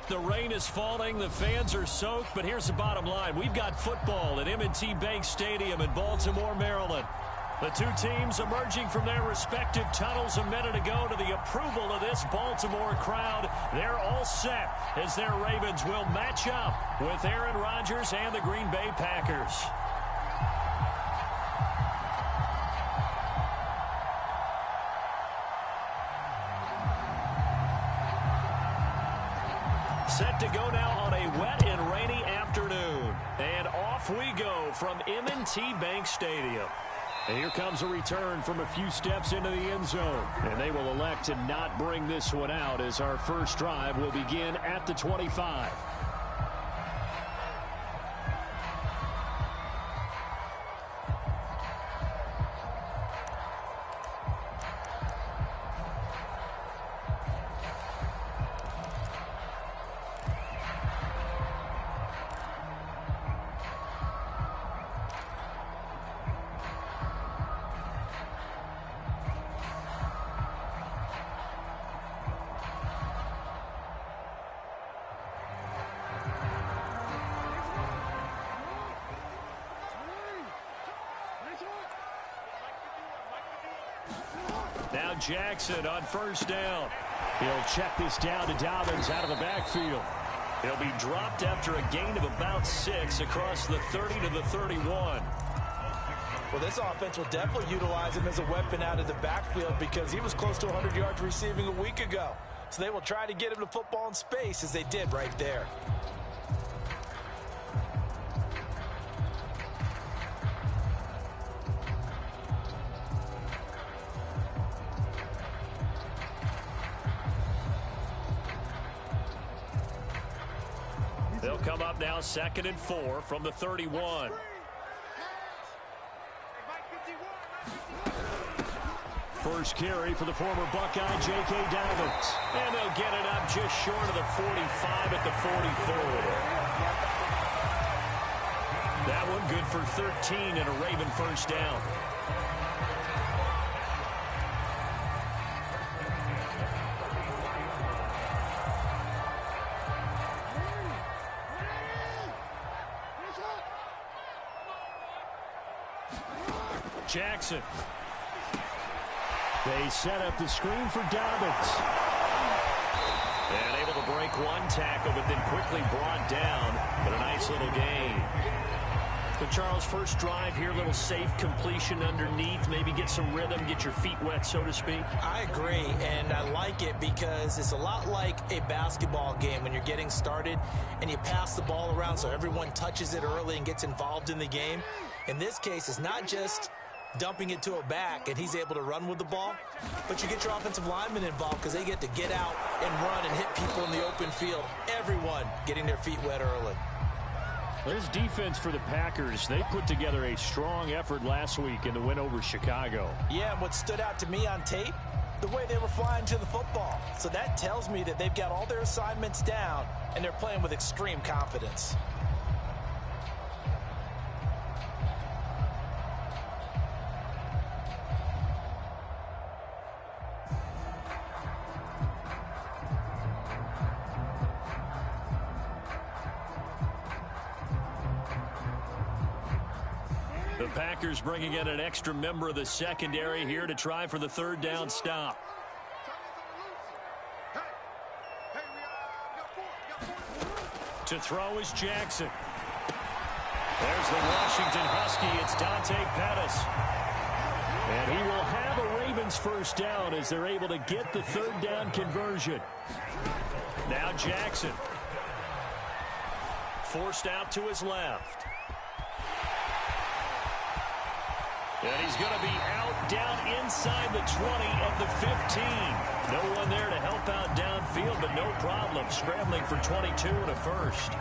The rain is falling, the fans are soaked, but here's the bottom line. We've got football at M&T Bank Stadium in Baltimore, Maryland. The two teams emerging from their respective tunnels a minute ago to the approval of this Baltimore crowd. They're all set as their Ravens will match up with Aaron Rodgers and the Green Bay Packers. Set to go now on a wet and rainy afternoon. And off we go from M&T Bank Stadium. And here comes a return from a few steps into the end zone. And they will elect to not bring this one out as our first drive will begin at the 25. Now Jackson on first down. He'll check this down to Dobbins out of the backfield. He'll be dropped after a gain of about 6 across the 30 to the 31. Well, this offense will definitely utilize him as a weapon out of the backfield because he was close to 100 yards receiving a week ago. So they will try to get him the football in space as they did right there. They'll come up now 2nd and 4 from the 31. First carry for the former Buckeye, J.K. Dobbins. And they'll get it up just short of the 45 at the 44. That one good for 13 and a Raven first down. Jackson. They set up the screen for Dobbins. And able to break one tackle, but then quickly brought down. But a nice little gain. So, Charles, first drive here, little safe completion underneath. Maybe get some rhythm, get your feet wet, so to speak. I agree, and I like it because it's a lot like a basketball game when you're getting started and you pass the ball around so everyone touches it early and gets involved in the game. In this case, it's not just dumping it to a back and he's able to run with the ball, but you get your offensive linemen involved because they get to get out and run and hit people in the open field. Everyone getting their feet wet early. This defense for the Packers, they put together a strong effort last week in the win over Chicago. Yeah, and what stood out to me on tape, the way they were flying to the football. So that tells me that they've got all their assignments down and they're playing with extreme confidence. The Packers bringing in an extra member of the secondary here to try for the third down stop. To throw is Jackson. There's the Washington Husky. It's Dante Pettis. And he will have a Ravens first down as they're able to get the third down conversion. Now Jackson. Forced out to his left. And he's going to be out down inside the 20 of the 15. No one there to help out downfield, but no problem. Scrambling for 22 and a first.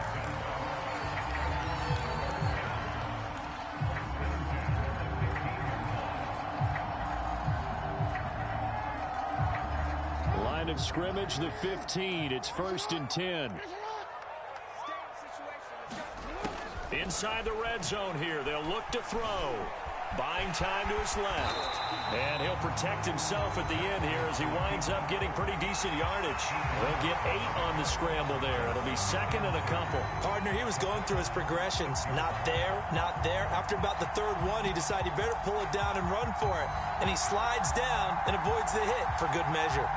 Line of scrimmage, the 15. It's 1st and 10. Inside the red zone here. They'll look to throw. Buying time to his left. And he'll protect himself at the end here as he winds up getting pretty decent yardage. He'll get 8 on the scramble there. It'll be second and a couple. Partner, he was going through his progressions. Not there, not there. After about the third one, he decided he better pull it down and run for it. And he slides down and avoids the hit for good measure.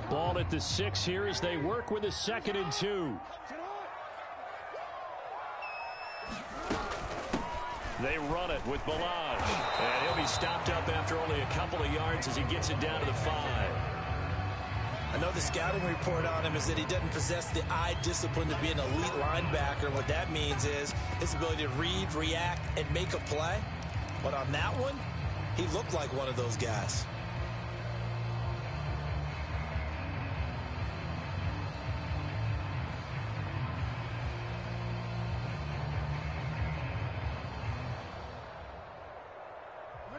Ball at the 6 here as they work with a 2nd and 2. They run it with Balaj. And he'll be stopped up after only a couple of yards as he gets it down to the 5. I know the scouting report on him is that he doesn't possess the eye discipline to be an elite linebacker. And what that means is his ability to read, react, and make a play. But on that one, he looked like one of those guys.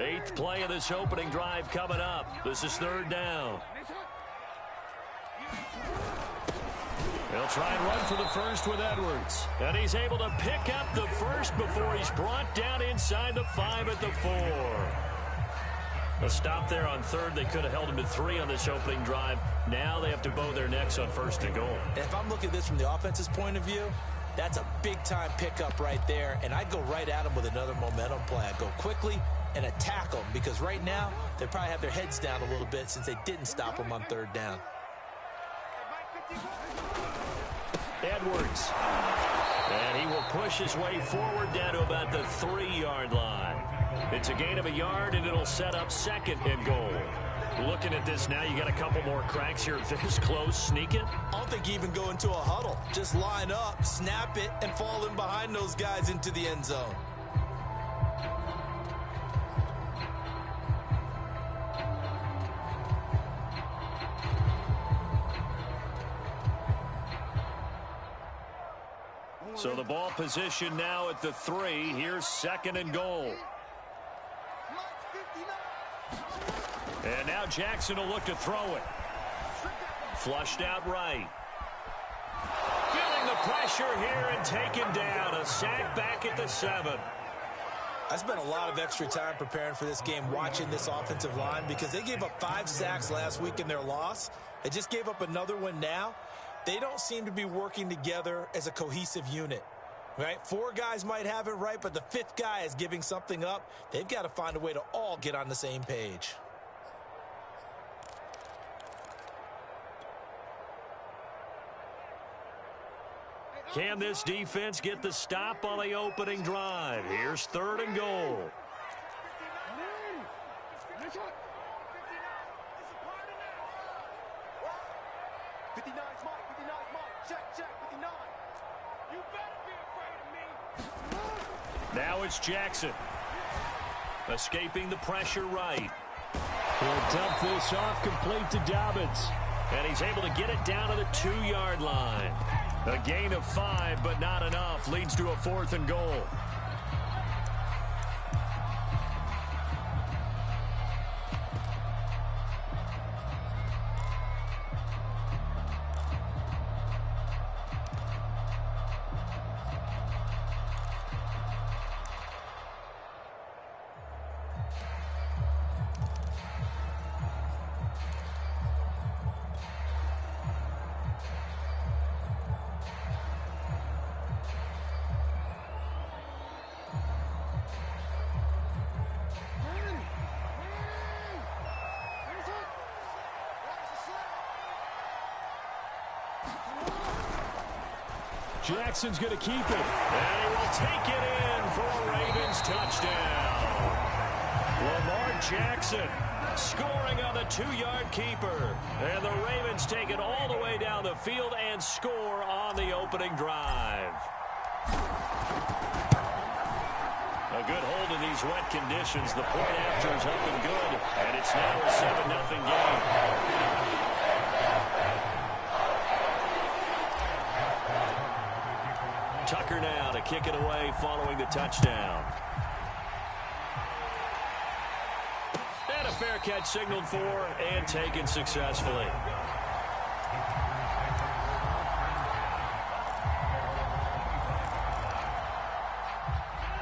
Eighth play of this opening drive coming up. This is 3rd down. He'll try and run for the first with Edwards. And he's able to pick up the first before he's brought down inside the 5 at the 4. A stop there on 3rd. They could have held him to 3 on this opening drive. Now they have to bow their necks on 1st and goal. And if I'm looking at this from the offense's point of view, that's a big-time pickup right there. And I'd go right at him with another momentum play. I'd go quickly and attack them, because right now they probably have their heads down a little bit since they didn't stop them on 3rd down. Edwards. And he will push his way forward down to about the 3-yard line. It's a gain of a yard, and it'll set up 2nd and goal. Looking at this now, you got a couple more cracks here. This close, sneak it. I don't think you even go into a huddle. Just line up, snap it, and fall in behind those guys into the end zone. So the ball position now at the 3. Here's 2nd and goal. And now Jackson will look to throw it. Flushed out right. Feeling the pressure here and taken down. A sack back at the 7. I spent a lot of extra time preparing for this game watching this offensive line because they gave up 5 sacks last week in their loss. They just gave up another one now. They don't seem to be working together as a cohesive unit, right? 4 guys might have it right, but the 5th guy is giving something up. They've got to find a way to all get on the same page. Can this defense get the stop on the opening drive? Here's 3rd and goal. Now it's Jackson. Escaping the pressure right. He'll dump this off complete to Dobbins. And he's able to get it down to the 2-yard line. A gain of 5, but not enough. Leads to a 4th and goal. Jackson's going to keep it. And he will take it in for a Ravens touchdown. Lamar Jackson scoring on the 2-yard keeper. And the Ravens take it all the way down the field and score on the opening drive. A good hold in these wet conditions. The point after is up and good. And it's now a 7-0 game. Tucker now to kick it away following the touchdown. And a fair catch signaled for and taken successfully.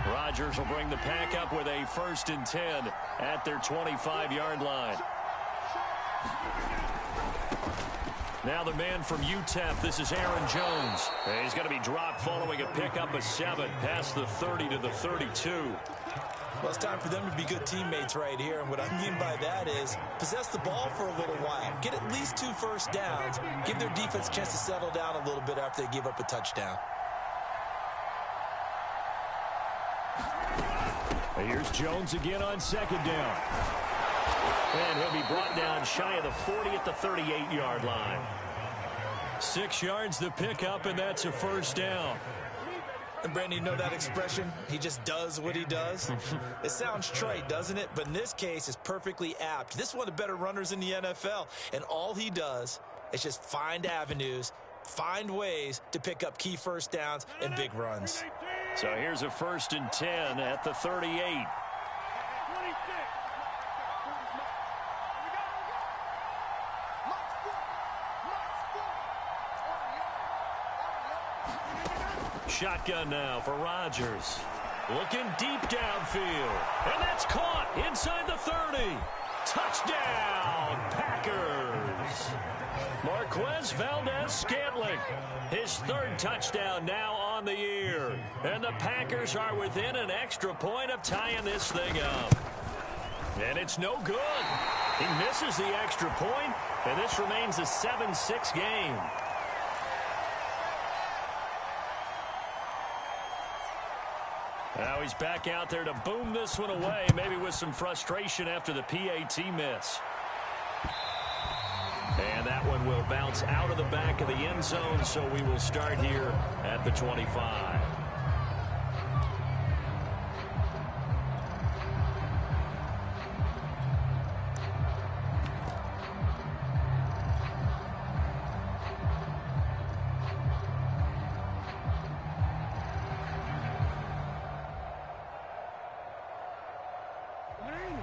Rodgers will bring the pack up with a 1st and 10 at their 25-yard line. Now the man from UTEP, this is Aaron Jones. He's going to be dropped following a pickup of 7 past the 30 to the 32. Well, it's time for them to be good teammates right here. And what I mean by that is possess the ball for a little while. Get at least 2 first downs. Give their defense a chance to settle down a little bit after they give up a touchdown. Here's Jones again on 2nd down. And he'll be brought down shy of the 40 at the 38-yard line. 6 yards the pickup, and that's a 1st down. And Brandon, you know that expression? He just does what he does. It sounds trite, doesn't it? But in this case, it's perfectly apt. This is one of the better runners in the NFL. And all he does is just find avenues, find ways to pick up key first downs and big runs. So here's a 1st and 10 at the 38. Shotgun now for Rodgers. Looking deep downfield. And that's caught inside the 30. Touchdown, Packers. Marquez Valdez-Scantling. His 3rd touchdown now on the year. And the Packers are within an extra point of tying this thing up. And it's no good. He misses the extra point, and this remains a 7-6 game. Now he's back out there to boom this one away, maybe with some frustration after the PAT miss. And that one will bounce out of the back of the end zone, so we will start here at the 25.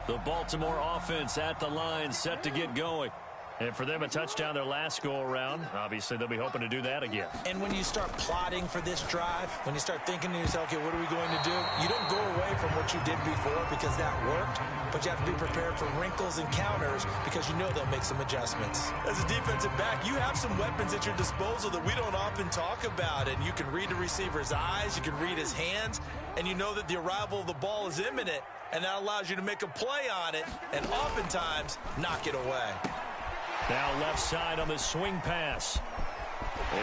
The Baltimore offense at the line, set to get going. And for them, a touchdown their last go-around. Obviously, they'll be hoping to do that again. And when you start plotting for this drive, when you start thinking to yourself, okay, what are we going to do? You don't go away from what you did before because that worked, but you have to be prepared for wrinkles and counters because you know they'll make some adjustments. As a defensive back, you have some weapons at your disposal that we don't often talk about, and you can read the receiver's eyes, you can read his hands, and you know that the arrival of the ball is imminent, and that allows you to make a play on it and oftentimes knock it away. Now left side on the swing pass.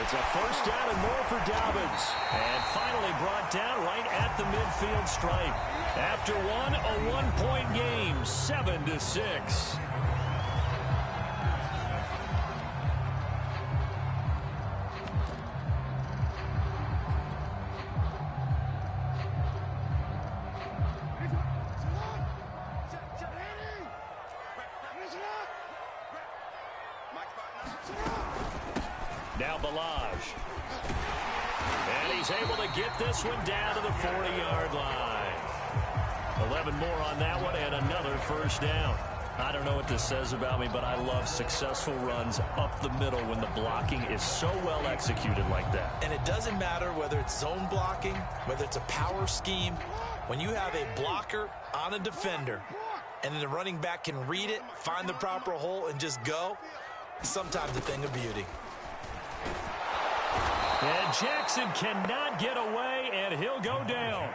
It's a 1st down and more for Dobbins. And finally brought down right at the midfield stripe. After a 1-point game, 7-6. Now Balaj. And he's able to get this one down to the 40-yard line. 11 more on that one and another 1st down. I don't know what this says about me, but I love successful runs up the middle when the blocking is so well executed like that. And it doesn't matter whether it's zone blocking, whether it's a power scheme. When you have a blocker on a defender and then the running back can read it, find the proper hole, and just go, sometimes a thing of beauty. And Jackson cannot get away, and he'll go down.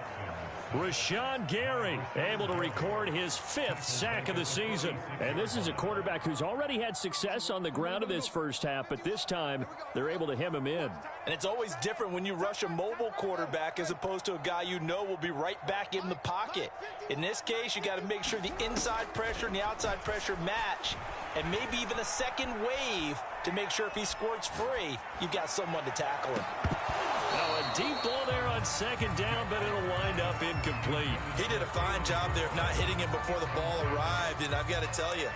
Rashawn Gary able to record his 5th sack of the season. And this is a quarterback who's already had success on the ground in this first half, but this time they're able to hem him in. And it's always different when you rush a mobile quarterback as opposed to a guy you know will be right back in the pocket. In this case, you got to make sure the inside pressure and the outside pressure match, and maybe even a second wave to make sure if he squirts free, you've got someone to tackle him. Now a deep ball there on 2nd down, but it'll wind up incomplete. He did a fine job there of not hitting him before the ball arrived, and I've got to tell you,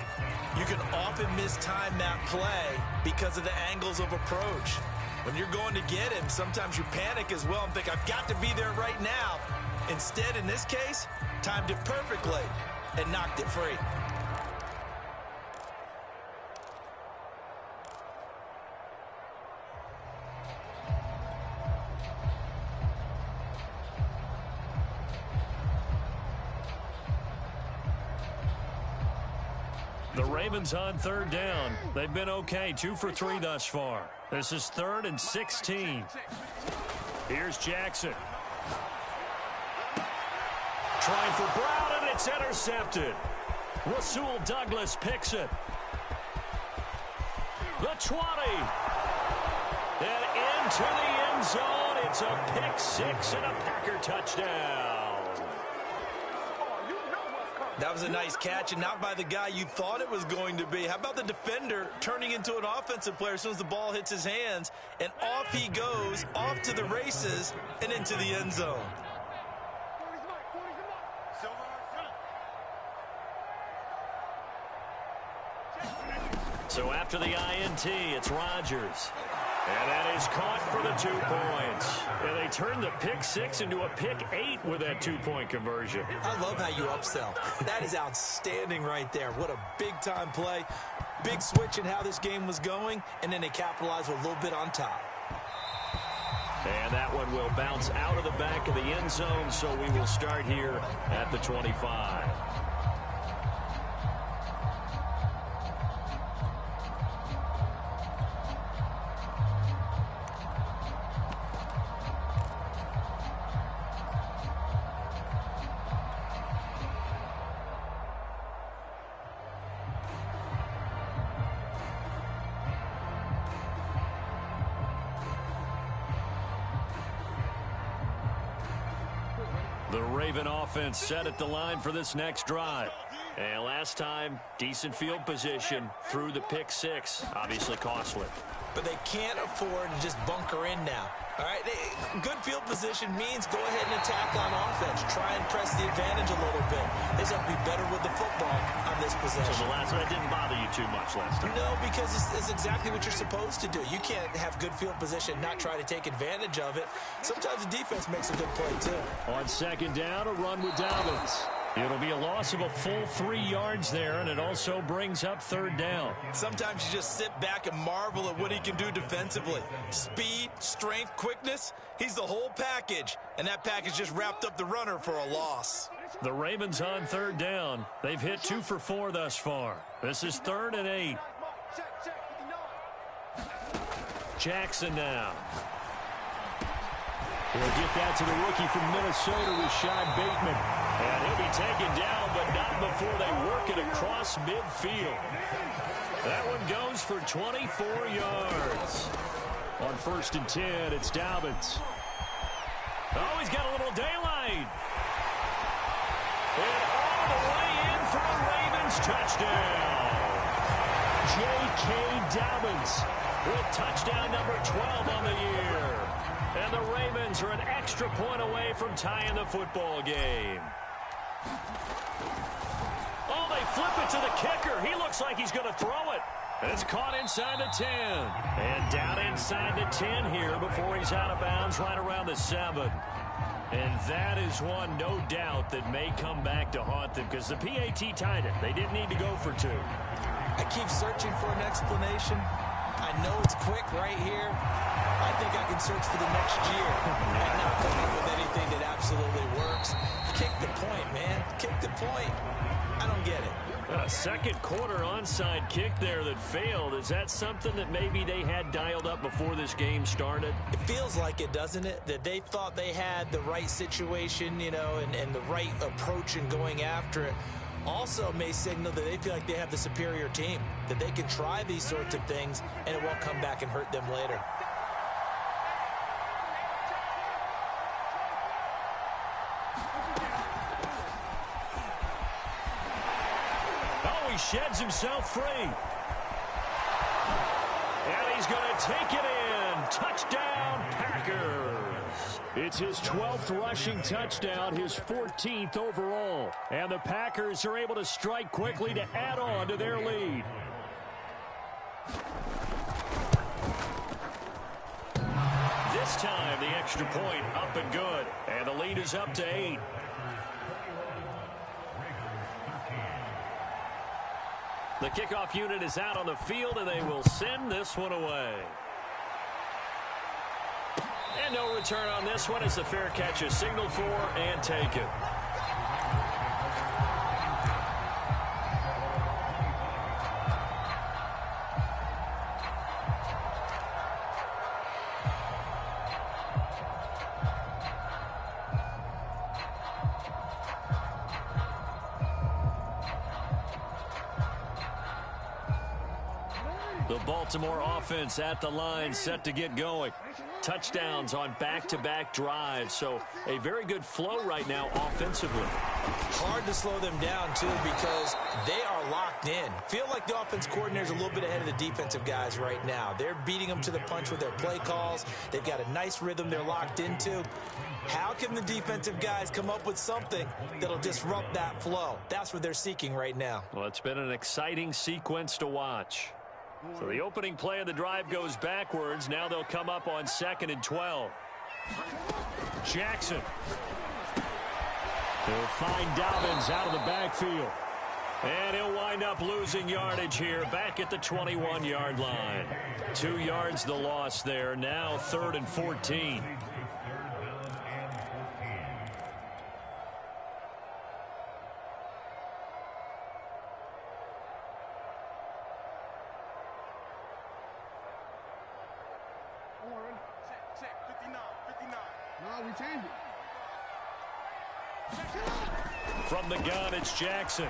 you can often mistime that play because of the angles of approach. And if you don't get the ball out quickly, you can really put yourself in a When you're going to get him, sometimes you panic as well and think, I've got to be there right now. Instead, in this case, timed it perfectly and knocked it free. The Ravens on third down. They've been okay, 2 for 3 thus far. This is 3rd and 16. Here's Jackson. Trying for Brown, and it's intercepted. Rasul Douglas picks it. The 20. And into the end zone. It's a pick 6 and a Packer touchdown. That was a nice catch, and not by the guy you thought it was going to be. How about the defender turning into an offensive player as soon as the ball hits his hands, and off he goes, off to the races, and into the end zone. So after the INT, it's Rodgers. And that is caught for the 2 points. And they turned the pick 6 into a pick 8 with that 2-point conversion. I love how you upsell. That is outstanding right there. What a big-time play. Big switch in how this game was going, and then they capitalized with a little bit on top. And that one will bounce out of the back of the end zone, so we will start here at the 25. The Raven offense set at the line for this next drive. And last time, decent field position through the pick 6. Obviously costly. But they can't afford to just bunker in now. All right, good field position means go ahead and attack on offense. Try and press the advantage a little bit. They just have to be better with the football on this possession. So the last one didn't bother you too much last time? No, because it's exactly what you're supposed to do. You can't have good field position, not try to take advantage of it. Sometimes the defense makes a good play, too. On second down, a run with Dobbins. It'll be a loss of a full 3 yards there, and it also brings up third down. Sometimes you just sit back and marvel at what he can do defensively. Speed, strength, quickness, he's the whole package. And that package just wrapped up the runner for a loss. The Ravens on third down. They've hit 2 for 4 thus far. This is 3rd and 8. Jackson now. He'll get that to the rookie from Minnesota, Rashad Bateman. And he'll be taken down, but not before they work it across midfield. That one goes for 24 yards. On 1st and 10, it's Dobbins. Oh, he's got a little daylight. And all the way in for a Ravens touchdown. J.K. Dobbins with touchdown number 12 on the year. And the Ravens are an extra point away from tying the football game. Oh, they flip it to the kicker. He looks like he's going to throw it. And it's caught inside the 10. And down inside the 10 here before he's out of bounds right around the 7. And that is one, no doubt, that may come back to haunt them because the PAT tied it. They didn't need to go for 2. I keep searching for an explanation. I know it's quick right here. I think I can search for the next year and not come up with anything that absolutely works. Kick the point, man. Kick the point. I don't get it. A second quarter onside kick there that failed. Is that something that maybe they had dialed up before this game started? It feels like it, doesn't it? That they thought they had the right situation, you know, and the right approach in going after it. Also may signal that they feel like they have the superior team, that they can try these sorts of things and it won't come back and hurt them later. Oh, he sheds himself free. And he's going to take it in. Touchdown, Packers. It's his 12th rushing touchdown, his 14th overall. And the Packers are able to strike quickly to add on to their lead. this time, the extra point up and good. And the lead is up to 8. The kickoff unit is out on the field, and they will send this one away. And no return on this one as the fair catch is signaled for and taken. The Baltimore offense at the line, set to get going. Touchdowns on back-to-back drives, so a very good flow right now offensively. Hard to slow them down, too, because they are locked in. Feel like the offense coordinator is a little bit ahead of the defensive guys right now. They're beating them to the punch with their play calls. They've got a nice rhythm they're locked into. How can the defensive guys come up with something that'll disrupt that flow? That's what they're seeking right now. Well, it's been an exciting sequence to watch. So the opening play of the drive goes backwards. Now they'll come up on 2nd and 12. Jackson. He'll find Dobbins out of the backfield. And he'll wind up losing yardage here back at the 21-yard line. 2 yards the loss there. Now 3rd and 14. From the gun, it's Jackson.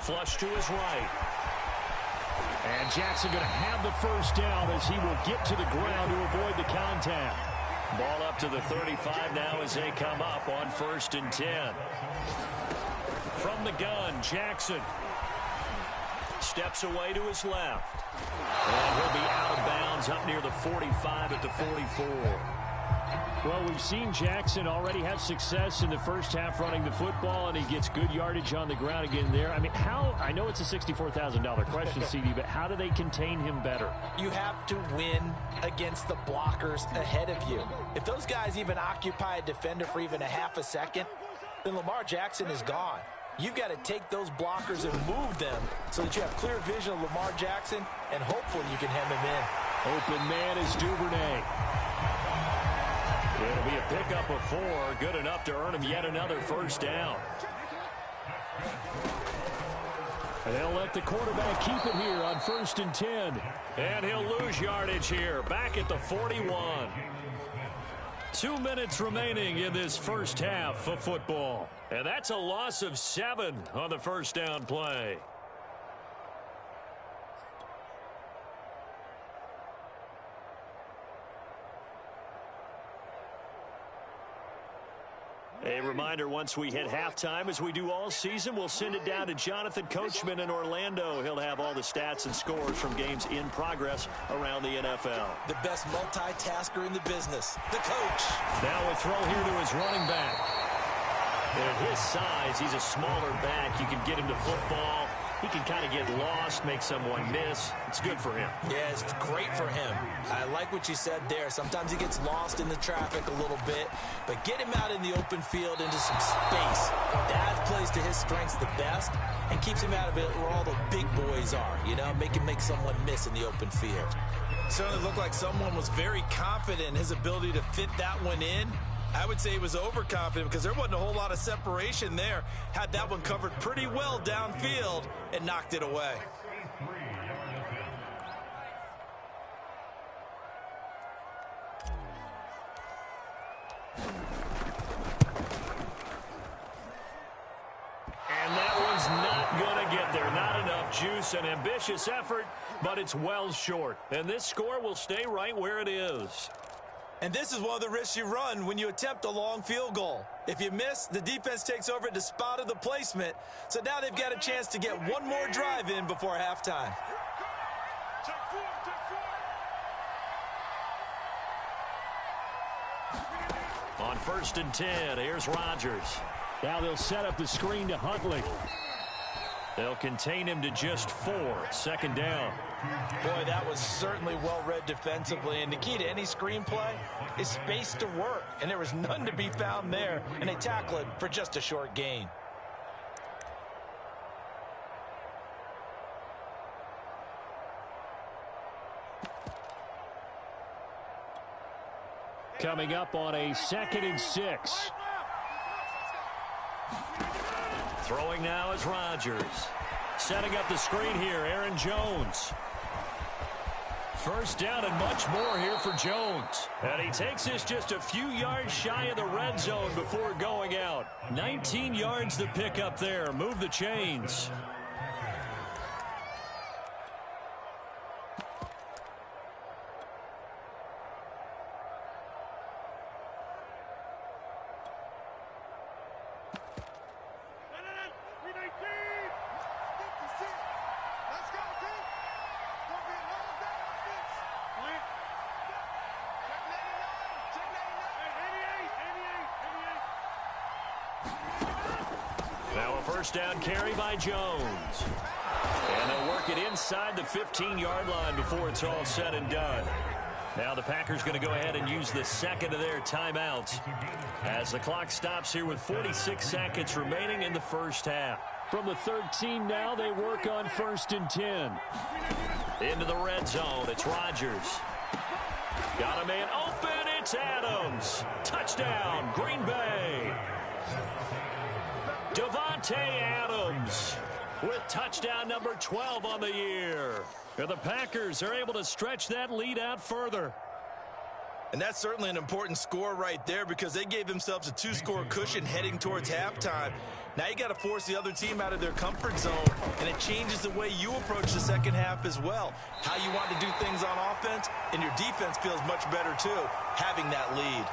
Flush to his right. And Jackson going to have the first down as he will get to the ground to avoid the contact. Ball up to the 35 now as they come up on 1st and 10. From the gun, Jackson steps away to his left. And he'll be out of bounds up near the 45 at the 44. Well, we've seen Jackson already have success in the first half running the football, and he gets good yardage on the ground again there. I mean, I know it's a $64,000 question, CD, but how do they contain him better? You have to win against the blockers ahead of you. If those guys even occupy a defender for even a half a second, then Lamar Jackson is gone. You've got to take those blockers and move them so that you have clear vision of Lamar Jackson, and hopefully you can hem him in. Open man is Duvernay. It'll be a pickup of 4, good enough to earn him yet another first down. And they'll let the quarterback keep it here on 1st and 10. And he'll lose yardage here, back at the 41. 2 minutes remaining in this first half of football. And that's a loss of 7 on the first down play. A reminder, once we hit halftime, as we do all season, we'll send it down to Jonathan Coachman in Orlando. He'll have all the stats and scores from games in progress around the NFL. The best multitasker in the business, the coach. Now a throw here to his running back. And at his size, he's a smaller back. You can get him to football. He can kind of get lost, make someone miss. It's good for him. Yeah, it's great for him. I like what you said there. Sometimes he gets lost in the traffic a little bit, but get him out in the open field into some space. That plays to his strengths the best and keeps him out of it where all the big boys are, you know, make someone miss in the open field. Certainly looked like someone was very confident in his ability to fit that one in. I would say he was overconfident because there wasn't a whole lot of separation there. Had that one covered pretty well downfield and knocked it away. And that one's not going to get there. Not enough juice. An ambitious effort, but it's well short. And this score will stay right where it is. And this is one of the risks you run when you attempt a long field goal. If you miss, the defense takes over at the spot of the placement. So now they've got a chance to get one more drive in before halftime. On 1st and 10, here's Rodgers. Now they'll set up the screen to Huntley. They'll contain him to just 4. Second down. Boy, that was certainly well read defensively. And the key to any screenplay is space to work. And there was none to be found there. And they tackle it for just a short gain. Coming up on a 2nd and 6. Throwing now is Rodgers. Setting up the screen here, Aaron Jones. First down and much more here for Jones. And he takes this just a few yards shy of the red zone before going out. 19 yards to pick up there. Move the chains. First down carry by Jones. And they'll work it inside the 15-yard line before it's all said and done. Now the Packers going to go ahead and use the second of their timeouts as the clock stops here with 46 seconds remaining in the first half. From the 13 now, they work on 1st and 10. Into the red zone, it's Rodgers. Got a man open, it's Adams. Touchdown, Green Bay. Davante Adams with touchdown number 12 on the year. And the Packers are able to stretch that lead out further. And that's certainly an important score right there because they gave themselves a 2-score cushion heading towards halftime. Now you got to force the other team out of their comfort zone, and it changes the way you approach the second half as well. How you want to do things on offense, and your defense feels much better too, having that lead.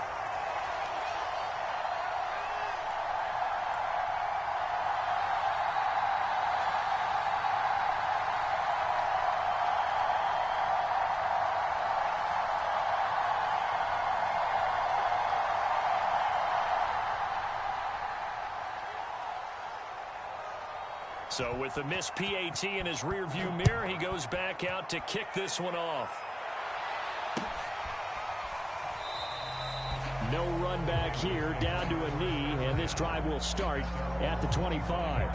So with the missed PAT in his rearview mirror, he goes back out to kick this one off. No run back here, down to a knee, and this drive will start at the 25.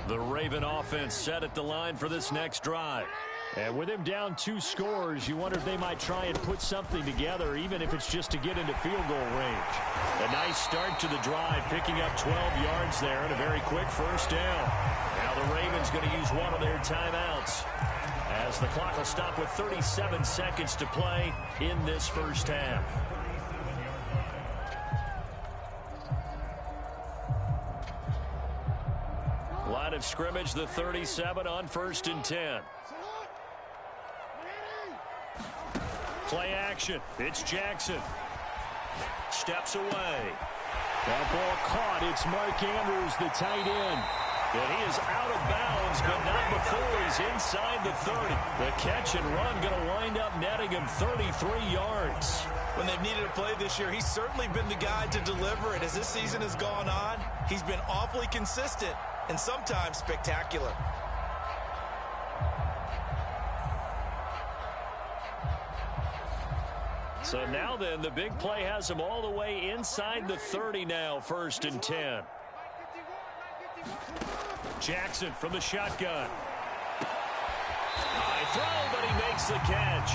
The Raven offense set at the line for this next drive. And with him down 2 scores, you wonder if they might try and put something together, even if it's just to get into field goal range. A nice start to the drive, picking up 12 yards there and a very quick first down. Now the Ravens going to use one of their timeouts as the clock will stop with 37 seconds to play in this first half. Line of scrimmage, the 37 on 1st and 10. Play action. It's Jackson. Steps away. That ball caught. It's Mark Andrews, the tight end. And he is out of bounds, but not before he's inside the 30. The catch and run going to wind up netting him 33 yards. When they've needed a play this year, he's certainly been the guy to deliver it. As this season has gone on, he's been awfully consistent and sometimes spectacular. So now then, the big play has him all the way inside the 30 now, 1st and 10. Jackson from the shotgun. High throw, but he makes the catch.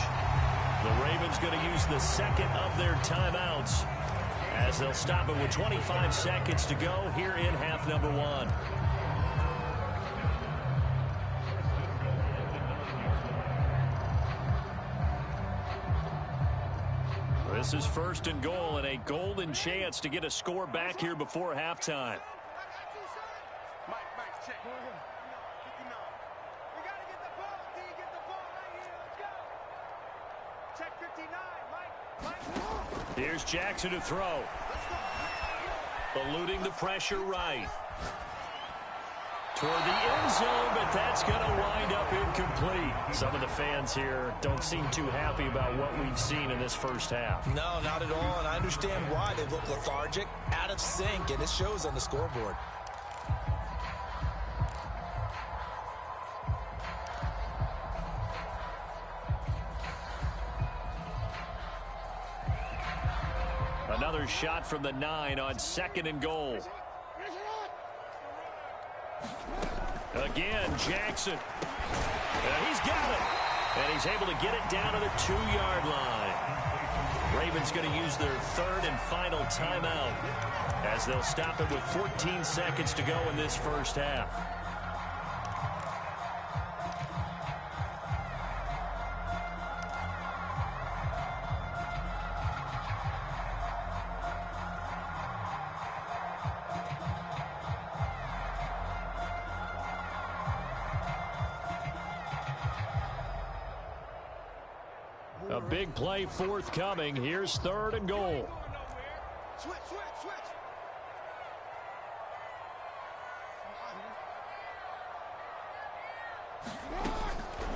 The Ravens going to use the second of their timeouts as they'll stop it with 25 seconds to go here in half number 1. This is 1st and goal and a golden chance to get a score back here before halftime. Here's Jackson to throw. Eluding the pressure right. Toward the end zone, but that's going to wind up incomplete. Some of the fans here don't seem too happy about what we've seen in this first half. No, not at all, and I understand why. They look lethargic, out of sync, and it shows on the scoreboard. Another shot from the 9 on 2nd and goal. Again, Jackson. He's got it. And he's able to get it down to the 2-yard line. Ravens going to use their 3rd and final timeout as they'll stop it with 14 seconds to go in this first half. A big play forthcoming. Here's 3rd and goal. Switch.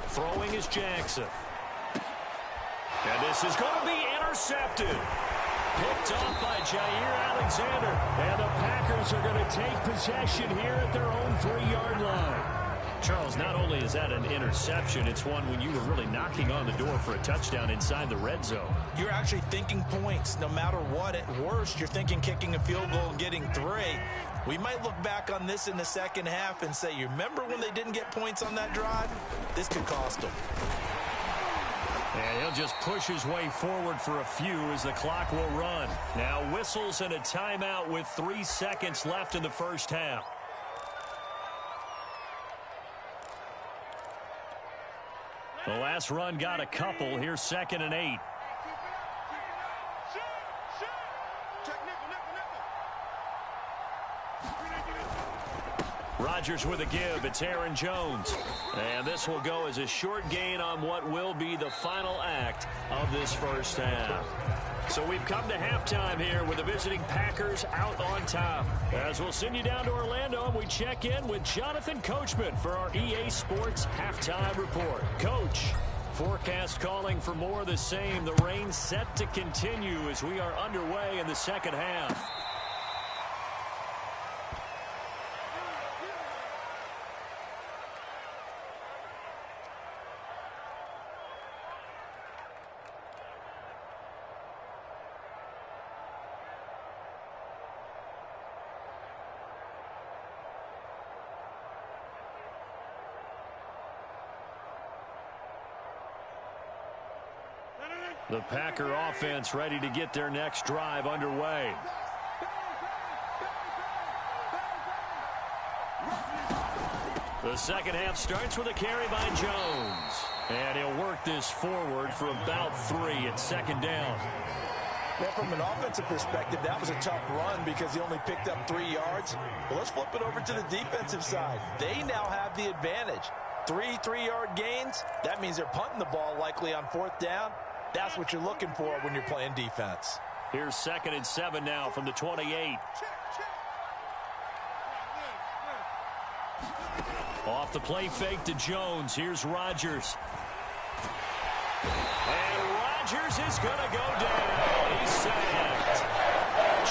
Throwing is Jackson. And this is going to be intercepted. Picked off by Jair Alexander. And the Packers are going to take possession here at their own 3-yard line. Charles, not only is that an interception, it's one when you were really knocking on the door for a touchdown inside the red zone. You're actually thinking points no matter what. At worst, you're thinking kicking a field goal and getting 3. We might look back on this in the second half and say, you remember when they didn't get points on that drive? This could cost them. And he'll just push his way forward for a few as the clock will run. Now whistles and a timeout with 3 seconds left in the first half. The last run got a couple. Here's 2nd and 8. Rodgers with a give. It's Aaron Jones. And this will go as a short gain on what will be the final act of this first half. So we've come to halftime here with the visiting Packers out on top. As we'll send you down to Orlando, and we check in with Jonathan Coachman for our EA Sports Halftime Report. Coach, forecast calling for more of the same. The rain set to continue as we are underway in the second half. The Packer offense ready to get their next drive underway. The second half starts with a carry by Jones. And he'll work this forward for about 3 at 2nd down. Well, from an offensive perspective, that was a tough run because he only picked up 3 yards. Well, let's flip it over to the defensive side. They now have the advantage. 3 3-yard gains, that means they're punting the ball likely on 4th down. That's what you're looking for when you're playing defense. Here's 2nd and 7 now from the 28. Off the play fake to Jones. Here's Rodgers. And Rodgers is going to go down. He's sacked.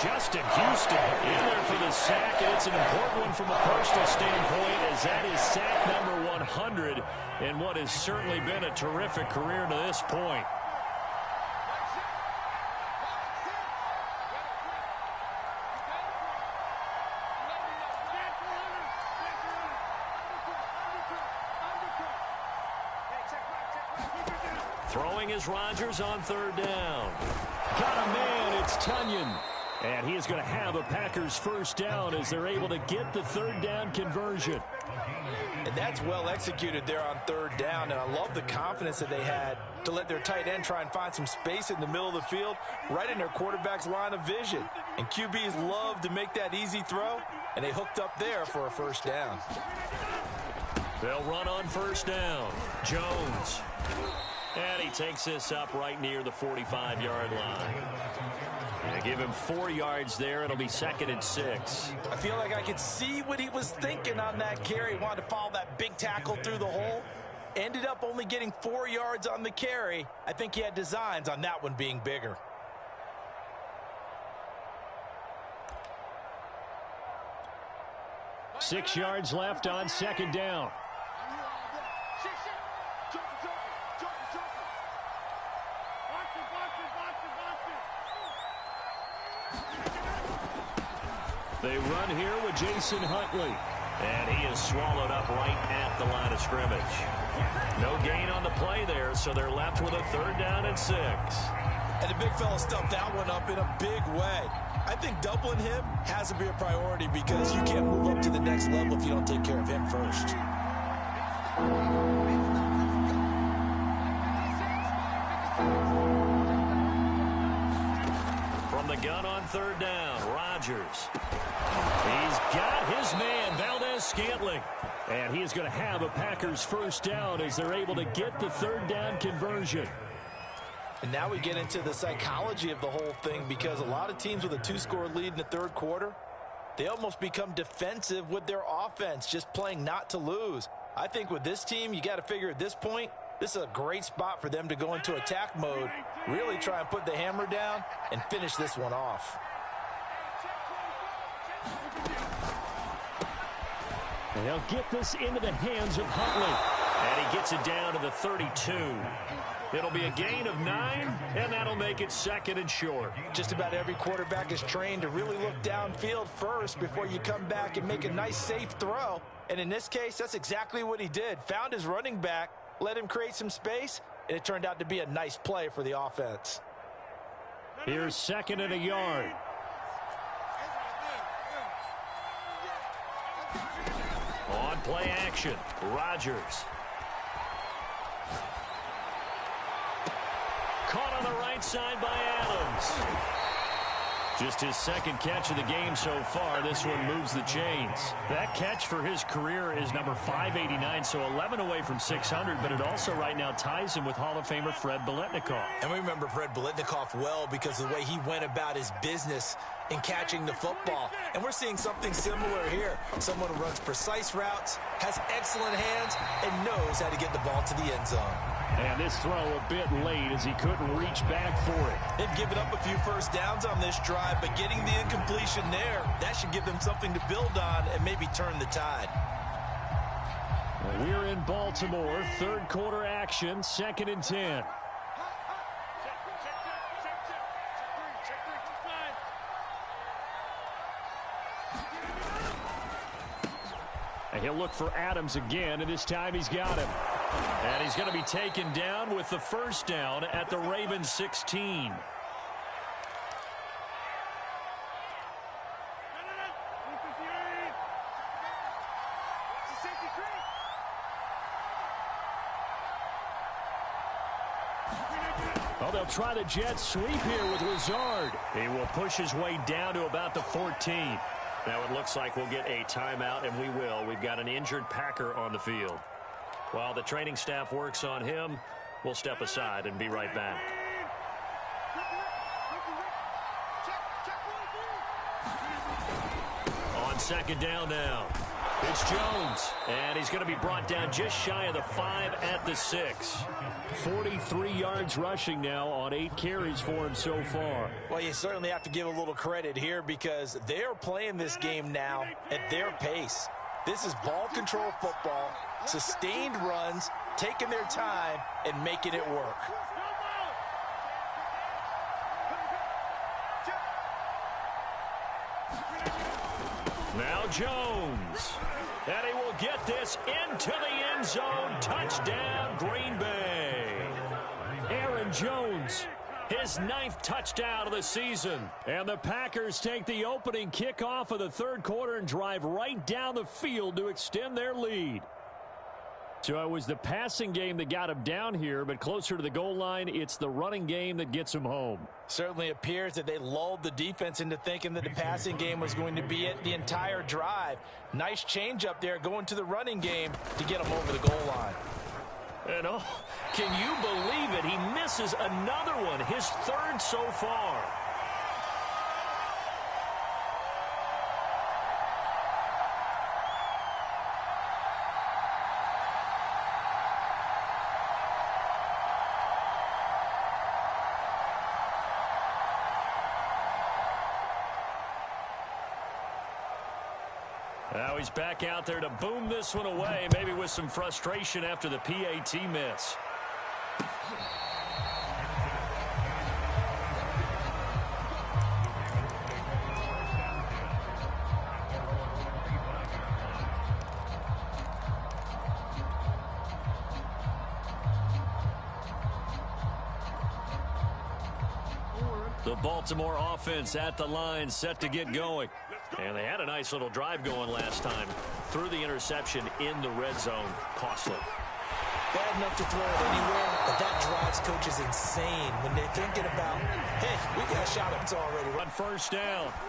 Justin Houston in there for the sack, and it's an important one from a personal standpoint as that is sack number 100 in what has certainly been a terrific career to this point. Throwing is Rodgers on 3rd down. Got a man, it's Tunyon. And he is going to have a Packers first down as they're able to get the 3rd down conversion. And that's well executed there on 3rd down, and I love the confidence that they had to let their tight end try and find some space in the middle of the field, right in their quarterback's line of vision. And QBs love to make that easy throw, and they hooked up there for a first down. They'll run on 1st down. Jones. And he takes this up right near the 45-yard line. And give him 4 yards there. It'll be 2nd and 6. I feel like I could see what he was thinking on that carry. He wanted to follow that big tackle through the hole. Ended up only getting 4 yards on the carry. I think he had designs on that one being bigger. Six yards left on 2nd down. They run here with Jason Huntley. And he is swallowed up right at the line of scrimmage. No gain on the play there, so they're left with a 3rd down and 6. And the big fella stuffed that one up in a big way. I think doubling him has to be a priority because you can't move up to the next level if you don't take care of him first. From the gun on 3rd down, Rodgers. He's got his man, Valdez-Scantling. And he is going to have a Packers 1st down as they're able to get the 3rd down conversion. And now we get into the psychology of the whole thing because a lot of teams with a 2-score lead in the 3rd quarter, they almost become defensive with their offense, just playing not to lose. I think with this team, you got to figure at this point, this is a great spot for them to go into attack mode, really try and put the hammer down and finish this one off. And they'll get this into the hands of Huntley. And he gets it down to the 32. It'll be a gain of 9, and that'll make it 2nd and short. Just about every quarterback is trained to really look downfield first before you come back and make a nice, safe throw. And in this case, that's exactly what he did. Found his running back, let him create some space, and it turned out to be a nice play for the offense. Here's 2nd and a yard. On play action, Rodgers. Caught on the right side by Adams. Just his 2nd catch of the game so far. This one moves the chains. That catch for his career is number 589, so 11 away from 600, but it also right now ties him with Hall of Famer Fred Biletnikoff. And we remember Fred Biletnikoff well because of the way he went about his business in catching the football. And we're seeing something similar here. Someone who runs precise routes, has excellent hands, and knows how to get the ball to the end zone. And this throw a bit late as he couldn't reach back for it. They've given up a few 1st downs on this drive, but getting the incompletion there, that should give them something to build on and maybe turn the tide. We're in Baltimore, 3rd quarter action, 2nd and 10. And he'll look for Adams again, and this time he's got him. And he's going to be taken down with the 1st down at the Ravens 16. Oh, they'll try the jet sweep here with Lazard. He will push his way down to about the 14. Now it looks like we'll get a timeout, and we will. We've got an injured Packer on the field. While the training staff works on him, we'll step aside and be right back. On 2nd down now, it's Jones, and he's going to be brought down just shy of the 5 at the 6. 43 yards rushing now on 8 carries for him so far. Well, you certainly have to give a little credit here because they're playing this game now at their pace. This is ball control football, sustained runs, taking their time, and making it work. Now Jones. And he will get this into the end zone. Touchdown, Green Bay. Aaron Jones, his 9th touchdown of the season. And the Packers take the opening kickoff of the 3rd quarter and drive right down the field to extend their lead. So it was the passing game that got him down here, but closer to the goal line, it's the running game that gets him home. Certainly appears that they lulled the defense into thinking that the passing game was going to be it the entire drive. Nice change up there going to the running game to get him over the goal line. And oh, can you believe it? He misses another one, his third so far. Now he's back out there to boom this one away, maybe with some frustration after the PAT miss. The Baltimore offense at the line, set to get going. And they had a nice little drive going last time. Threw the interception in the red zone. Costly. Bad enough to throw it anywhere, but that drives coaches insane when they're thinking about, hey, we got a shot at it already. On first down.